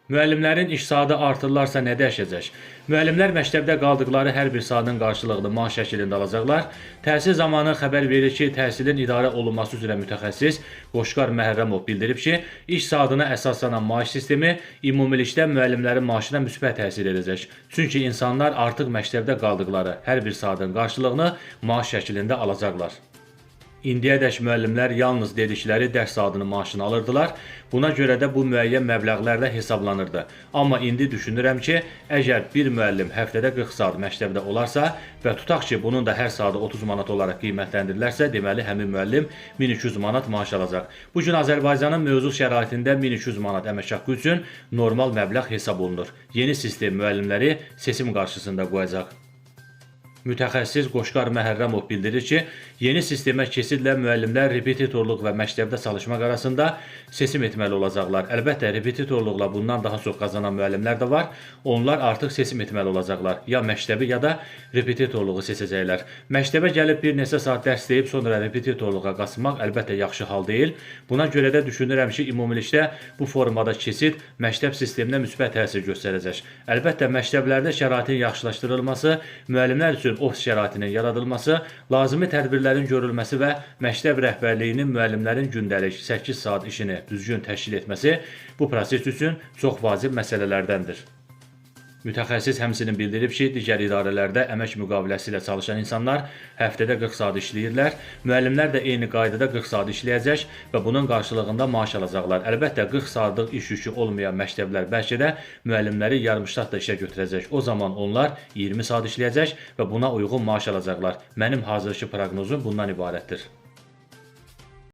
Müəllimlərin iş saatı artırılarsa nə dəyişəcək? Müəllimlər məktəbdə qaldıqları hər bir saatın qarşılığını maaş şəklində alacaqlar. Təhsil zamanı xəbər verir ki, təhsilin idarə olunması üzrə mütəxəssis Qoşqar Məhərrəmov bildirib ki, iş saatına əsaslanan maaş sistemi ümumilikdə müəllimlərin maaşına müsbət təsir edəcək. Çünki insanlar artıq məktəbdə qaldıqları hər bir saatın qarşılığını maaş şəklində alacaqlar. İndiyədək müəllimlər yalnız dedikləri dərs saatının maaşını alırdılar. Buna görə də bu müəyyən məbləğlərlə hesablanırdı. Amma indi düşünürəm ki, əgər bir müəllim həftədə 40 saat məktəbdə olarsa və tutaq ki, bunun da hər saatı 30 manat olaraq qiymətləndirilərsə, deməli həmin müəllim 1200 manat maaş alacaq. Bu gün Azərbaycanın mövcud şəraitində 1200 manat əmək haqqı üçün normal məbləğ hesab olunur. Yeni sistem müəllimləri seçim qarşısında qoyacaq. Mütəxəssis Qoşqar Məhərrəmov bildirir ki, yeni sistemə keçidlə müəllimlər repetitorluq və məktəbdə çalışmaq arasında seçim etməli olacaqlar. Əlbəttə, repetitorluqla bundan daha çox qazanan müəllimlər də var. Onlar artıq seçim etməli olacaqlar. Ya məktəbi, ya da repetitorluğu seçəcəklər. Məktəbə gəlib bir neçə saat dərs deyib, sonra repetitorluğa qaçmaq əlbəttə yaxşı hal deyil. Buna görə də düşünürəm ki, ümumilikdə bu formada keçid məktəb sisteminə müsbət təsir göstərəcək. Əlbəttə, məktəblərdə şəraitin yaxşılaşdırılması, müəllimlər üçün ofis şəraitinin yaradılması, lazımi tədbirlərin görülməsi və məktəb rəhbərliyinin müəllimlərin gündəlik 8 saat işini düzgün təşkil etməsi bu proses üçün çox vacib məsələlərdəndir. Mütəxəssis həmçinin bildirib ki, digər idarələrdə əmək müqaviləsi ilə çalışan insanlar həftədə 40 saat işləyirlər. Müəllimlər də eyni qaydada 40 saat işləyəcək və bunun qarşılığında maaş alacaqlar. Əlbəttə, 40 saatlıq iş yükü olmayan məktəblər bəlkə də müəllimləri yarımştatla işə götürəcək. O zaman onlar 20 saat işləyəcək və buna uyğun maaş alacaqlar. Mənim hazırki proqnozum bundan ibarətdir.